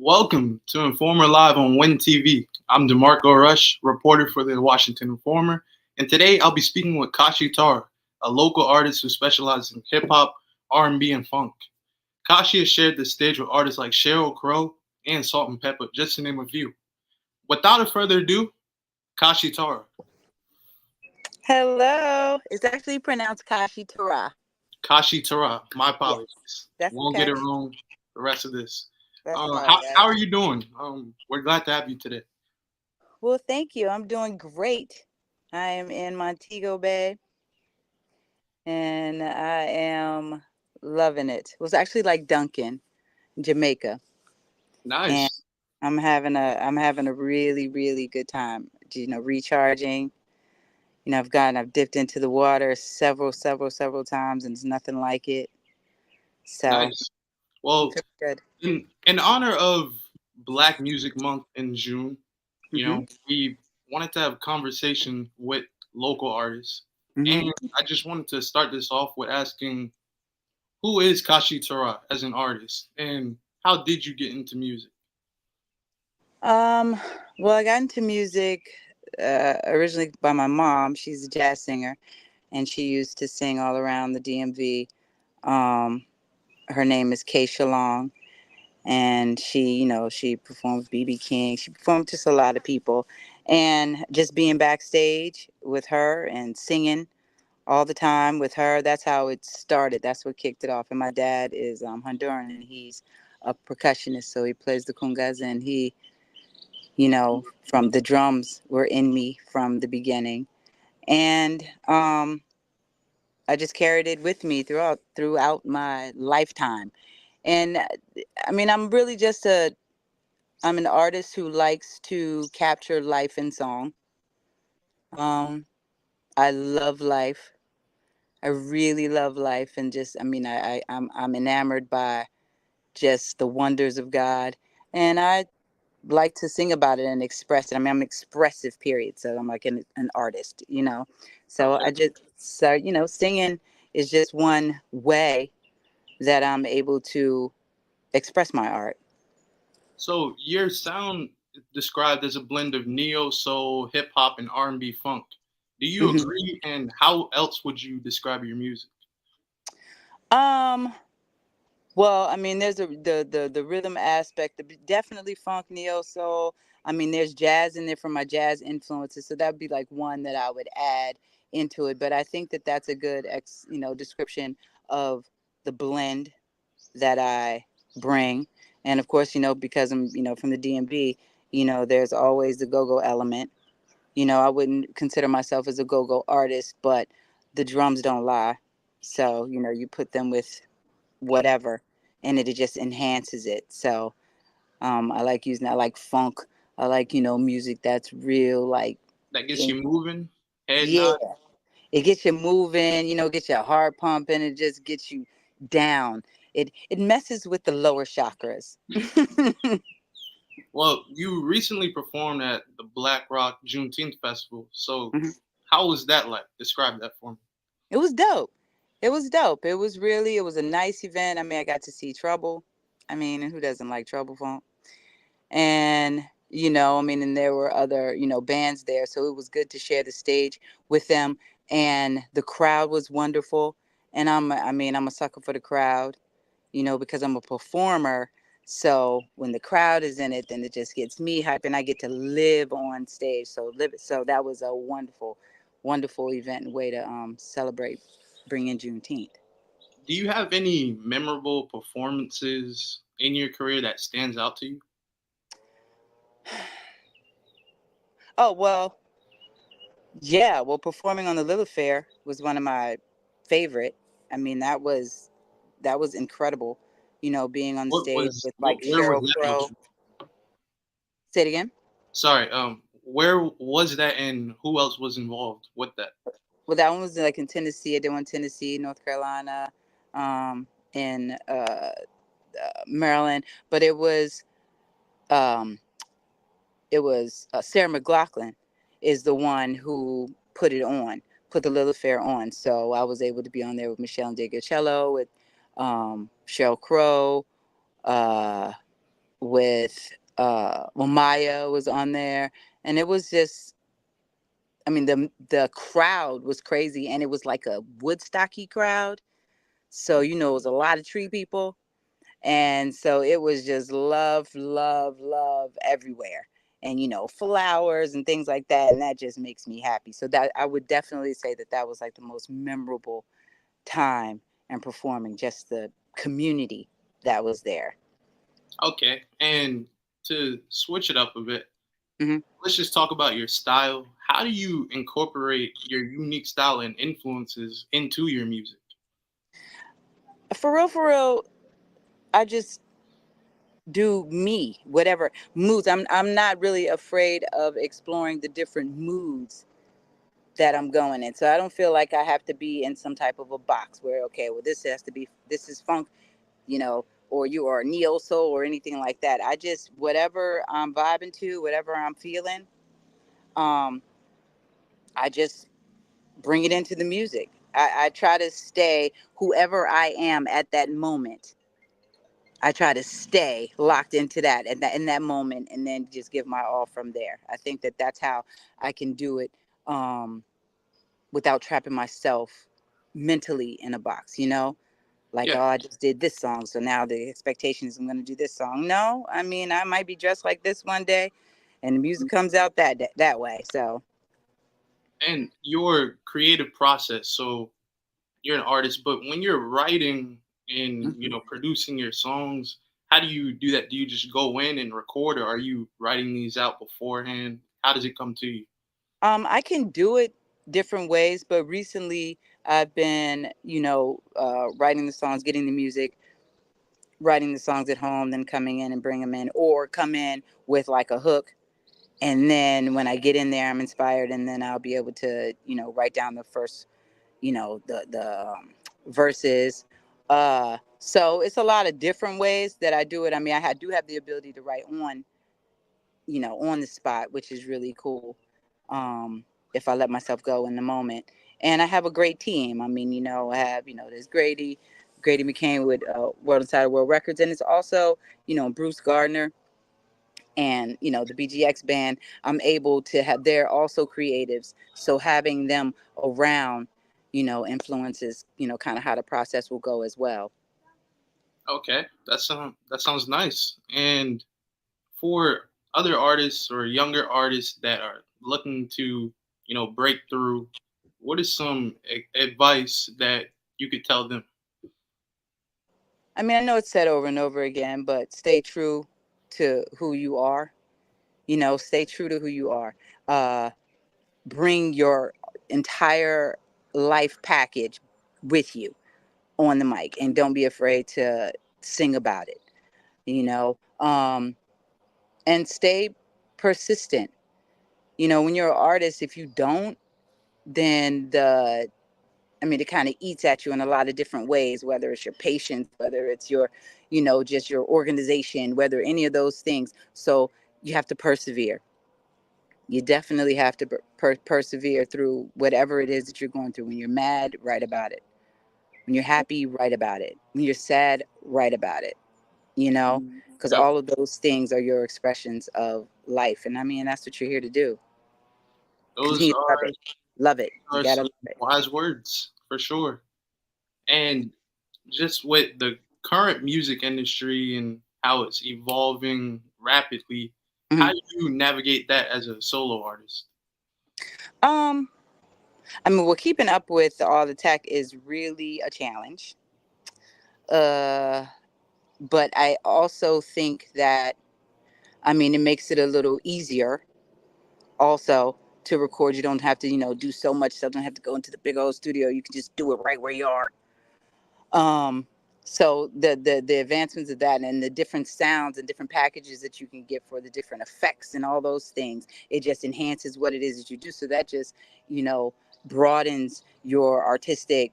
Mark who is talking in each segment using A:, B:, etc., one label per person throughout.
A: Welcome to Informer Live on WIN TV. I'm DeMarco Rush, reporter for the Washington Informer, and today I'll be speaking with Kashi-Tara, a local artist who specializes in hip hop, R&B, and funk. Kashi has shared the stage with artists like Cheryl Crow and Salt-N-Pepa, just to name a few. Without further ado, Kashi-Tara.
B: Hello. It's actually pronounced Kashi-Tara.
A: Kashi-Tara. My apologies.
B: Yes, that's
A: Won't
B: okay.
A: get it wrong the rest of this.
B: That's
A: How,
B: fine.
A: how are you doing? We're glad to have you today.
B: Well, thank you. I'm doing great. I am in Montego Bay, and I am loving it. It was actually like Duncan, Jamaica, and
A: Nice.
B: I'm having a really really good time. Recharging. I've dipped into the water several times, and it's nothing like it. So
A: Nice. Well,
B: it's good.
A: in honor of Black Music Month in June,
B: hmm
A: we wanted to have a conversation with local artists.
B: hmm
A: And I just wanted to start this off with asking, who is Kashi-Tara as an artist, and how did you get into music?
B: Um, well, I got into music originally by my mom. She's a jazz singer, and she used to sing all around the DMV. Um, Her name is Kay Shalong, and she performs BB King. She performed just a lot of people, and just being backstage with her and singing all the time with her. That's how it started. That's what kicked it off. And my dad is Honduran, and he's a percussionist, so he plays the congas, and from the drums were in me from the beginning. And I just carried it with me throughout my lifetime. And I mean, I'm an artist who likes to capture life in song. Um, I love life. I really love life, and just, I mean, I'm enamored by just the wonders of God, and I like to sing about it and express it. I mean, I'm expressive, period. So I'm like an artist. So
A: Okay.
B: I just, singing is just one way that I'm able to express my art.
A: So your sound is described as a blend of neo soul, hip hop, and R&B funk. Do you
B: hmm
A: agree? And how else would you describe your music?
B: Um, well, I mean, there's the rhythm aspect, definitely funk, neo soul. I mean, there's jazz in there from my jazz influences, so that would be like one that I would add into it. But I think that that's a good description of the blend that I bring. And of course, because I'm from the DMV, there's always the go-go element. I wouldn't consider myself as a go-go artist, but the drums don't lie. So, you put them with whatever, and it just enhances it. So I like funk. I like music that's real, like,
A: That gets
B: in,
A: you moving, head
B: yeah,
A: nod?
B: it gets you moving, gets your heart pumping. It just gets you down. It messes with the lower chakras.
A: Well, you recently performed at the Black Rock Juneteenth Festival. So,
B: Mhm.
A: how was that like? Describe that for me.
B: It was dope. It was dope. It was a nice event. I mean, I got to see Trouble. I mean, and who doesn't like Trouble Funk? And I mean, and there were other bands there, so it was good to share the stage with them. And the crowd was wonderful. And I'm a sucker for the crowd, because I'm a performer. So when the crowd is in it, then it just gets me hype, and I get to live on stage. So live it. So that was a wonderful, wonderful event and way to celebrate, bring in Juneteenth.
A: Do you have any memorable performances in your career that stands out to you?
B: Oh well, yeah. Well, performing on the Lilith Fair was one of my favorite. I mean, that was incredible. Being on the stage with like
A: Where was
B: Cheryl
A: that
B: Crow.
A: located?
B: Say it again.
A: Sorry, where was that, and who else was involved with that?
B: Well, that one was like in Tennessee. I did one in Tennessee, North Carolina, in Maryland. But um, Sarah McLachlan is the one who put the Lilith Fair on. So I was able to be on there with Meshell Ndegeocello, with Cheryl Crow, uh, with well, Maya was on there, and it was just, I mean, the crowd was crazy, and it was like a Woodstocky crowd. So it was a lot of tree people, and so it was just love, love, love everywhere, and flowers and things like that, and that just makes me happy. So that I would definitely say that that was like the most memorable time and performing, just the community that was there.
A: Okay, and to switch it up a bit,
B: Hmm.
A: let's just talk about your style. How do you incorporate your unique style and influences into your music?
B: For real, I just do me, whatever moods. I'm not really afraid of exploring the different moods that I'm going in. So I don't feel like I have to be in some type of a box where, okay, well, this is funk, or you are neo soul or anything like that. I just, whatever I'm vibing to, whatever I'm feeling, um, I just bring it into the music. I try to stay whoever I am at that moment. I try to stay locked into that and that in that moment, and then just give my all from there. I think that that's how I can do it, without trapping myself mentally in a box. Like,
A: Yeah,
B: oh, I just did this song, so now the expectation is I'm going to do this song. No, I mean, I might be dressed like this one day, and the music comes out that way. So,
A: and your creative process. So you're an artist, but when you're writing and
B: mhm.
A: producing your songs, how do you do that? Do you just go in and record, or are you writing these out beforehand? How does it come to you?
B: I can do it different ways, but recently I've been, writing the songs, getting the music, writing the songs at home, then coming in and bring them in, or come in with like a hook. And then when I get in there, I'm inspired, and then I'll be able to, write down the first, the verses. So it's a lot of different ways that I do it. I mean, do have the ability to write on the spot, which is really cool. If I let myself go in the moment. And I have a great team. I mean, I have, there's Grady McCain with World Inside World Records, and it's also, Bruce Gardner and, the BGX band. I'm able to have, they're also creatives. So having them around, influences, kind of how the process will go as well.
A: Okay, that sounds nice. And for other artists or younger artists that are looking to break through, what is some advice that you could tell them?
B: I mean, I know it's said over and over again, but stay true to who you are. Stay true to who you are. Uh, Bring your entire life package with you on the mic, and don't be afraid to sing about it. You know, um, and stay persistent. When you're an artist, if you don't, then I mean, it kind of eats at you in a lot of different ways, whether it's your patience, whether it's your, just your organization, whether any of those things. So you have to persevere. You definitely have to persevere through whatever it is that you're going through. When you're mad, write about it. When you're happy, write about it. When you're sad, write about it, because
A: Yep,
B: all of those things are your expressions of life. And I mean, that's what you're here to do.
A: those
B: Continue to love
A: are
B: it. Love it. You
A: are
B: got to
A: some
B: love it.
A: wise words for sure. And just with the current music industry and how it's evolving rapidly, how
B: Mhm.
A: do you navigate that as a solo artist?
B: Um, I mean, well, keeping up with all the tech is really a challenge. Uh, but I also think that, I mean, it makes it a little easier also to record. You don't have to, do so much stuff. Don't have to go into the big old studio. You can just do it right where you are. Um, so the advancements of that and the different sounds and different packages that you can get for the different effects and all those things, it just enhances what it is that you do. So that just, you know, broadens your artistic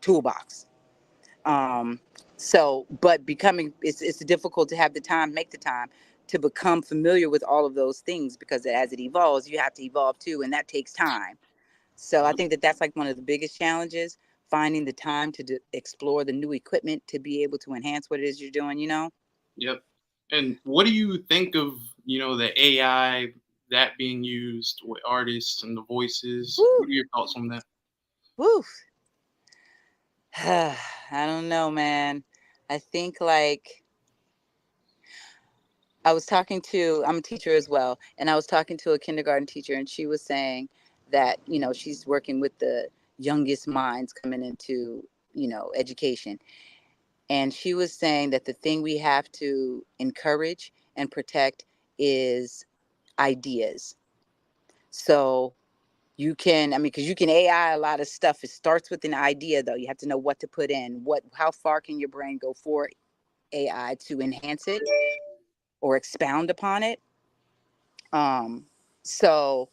B: toolbox. Um, but becoming, it's difficult to have the time, make the time to become familiar with all of those things, because as it evolves, you have to evolve too, and that takes time. So I think that that's like one of the biggest challenges, finding the time to explore the new equipment to be able to enhance what it is you're doing.
A: Yep. And what do you think of, the AI that being used with artists and the voices? What
B: Woo,
A: are your thoughts on that?
B: woo. I don't know, man. I think like I'm a teacher as well, and I was talking to a kindergarten teacher, and she was saying that, she's working with the youngest minds coming into, education. And she was saying that the thing we have to encourage and protect is ideas. So because you can AI a lot of stuff. It starts with an idea, though. You have to know what to put in, how far can your brain go for AI to enhance it or expound upon it. Um, so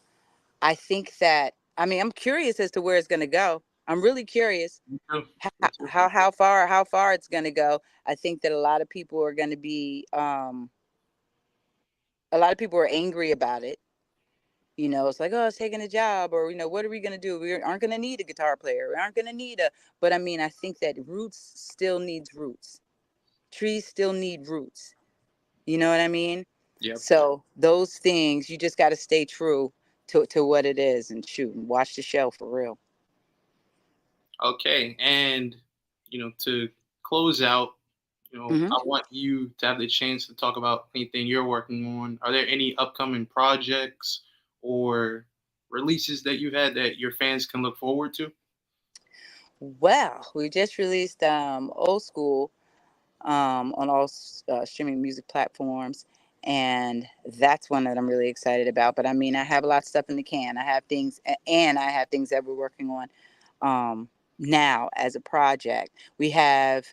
B: I think that, I'm curious as to where it's going to go. I'm really curious
A: Me too.
B: how,
A: Me too.
B: how far it's going to go. I think that a lot of people are going to be, a lot of people are angry about it. It's like, oh, it's taking a job, or, what are we going to do? We aren't going to need a guitar player. We aren't going to need but I think that roots still needs roots. Trees still need roots. You know what I mean?
A: Yep.
B: So those things, you just got to stay true to what it is and shoot and watch the show for real.
A: Okay. And, to close out,
B: Hmm.
A: I want you to have the chance to talk about anything you're working on. Are there any upcoming projects or releases that you've had that your fans can look forward to?
B: Well, we just released Old School on all streaming music platforms. And that's one that I'm really excited about. But I have a lot of stuff in the can. I have things that we're working on now as a project. We have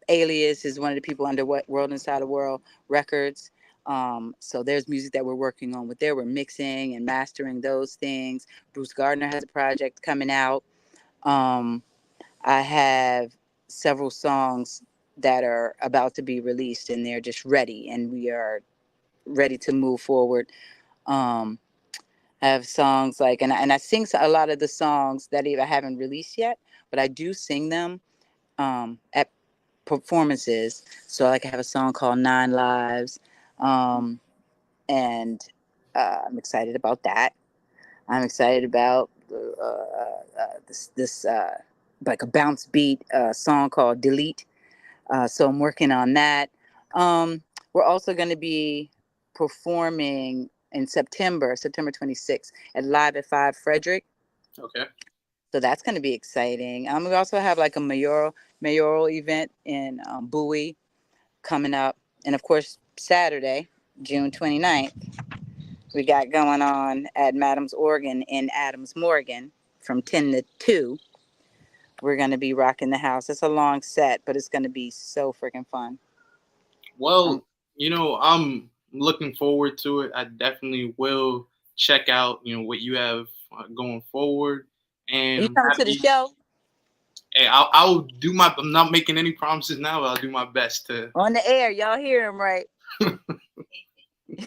B: Alias is one of the people under what World Inside the World Records. So there's music that we're working on with there. We're mixing and mastering those things. Bruce Gardner has a project coming out. Um, I have several songs that are about to be released, and they're just ready, and we are ready to move forward. Um, I have songs like, and I sing a lot of the songs that I haven't released yet, but I do sing them at performances. So like I have a song called Nine Lives, um, and I'm excited about that. I'm excited about this like a bounce beat song called Delete. So I'm working on that. Um, we're also going to be performing in September 26th at Live at 5 Frederick.
A: Okay.
B: So that's going to be exciting. We also have like a mayoral event in Bowie coming up. And of course, Saturday, June 29th, we got going on at Madam's Organ in Adams Morgan from 10 to 2. We're going to be rocking the house. It's a long set, but it's going to be so freaking fun. Um,
A: Well, I'm looking forward to it. I definitely will check out, what you have going forward. And
B: are you
A: I'm
B: coming to the
A: happy.
B: show?
A: Hey, I'll do I'm not making any promises now, but I'll do my best to.
B: On the air. Y'all hear him, right?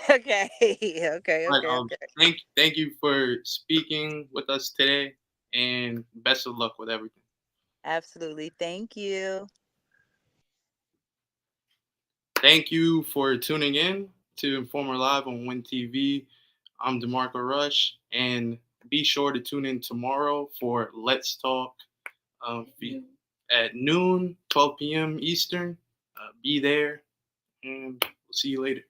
B: Okay. Okay.
A: But
B: Okay. Okay.
A: thank you for speaking with us today, and best of luck with everything.
B: Absolutely. Thank you.
A: Thank you for tuning in to Informer Live on Win TV. I'm DeMarco Rush, and be sure to tune in tomorrow for Let's Talk at noon, 12 p.m. Eastern. Be there, and we'll see you later.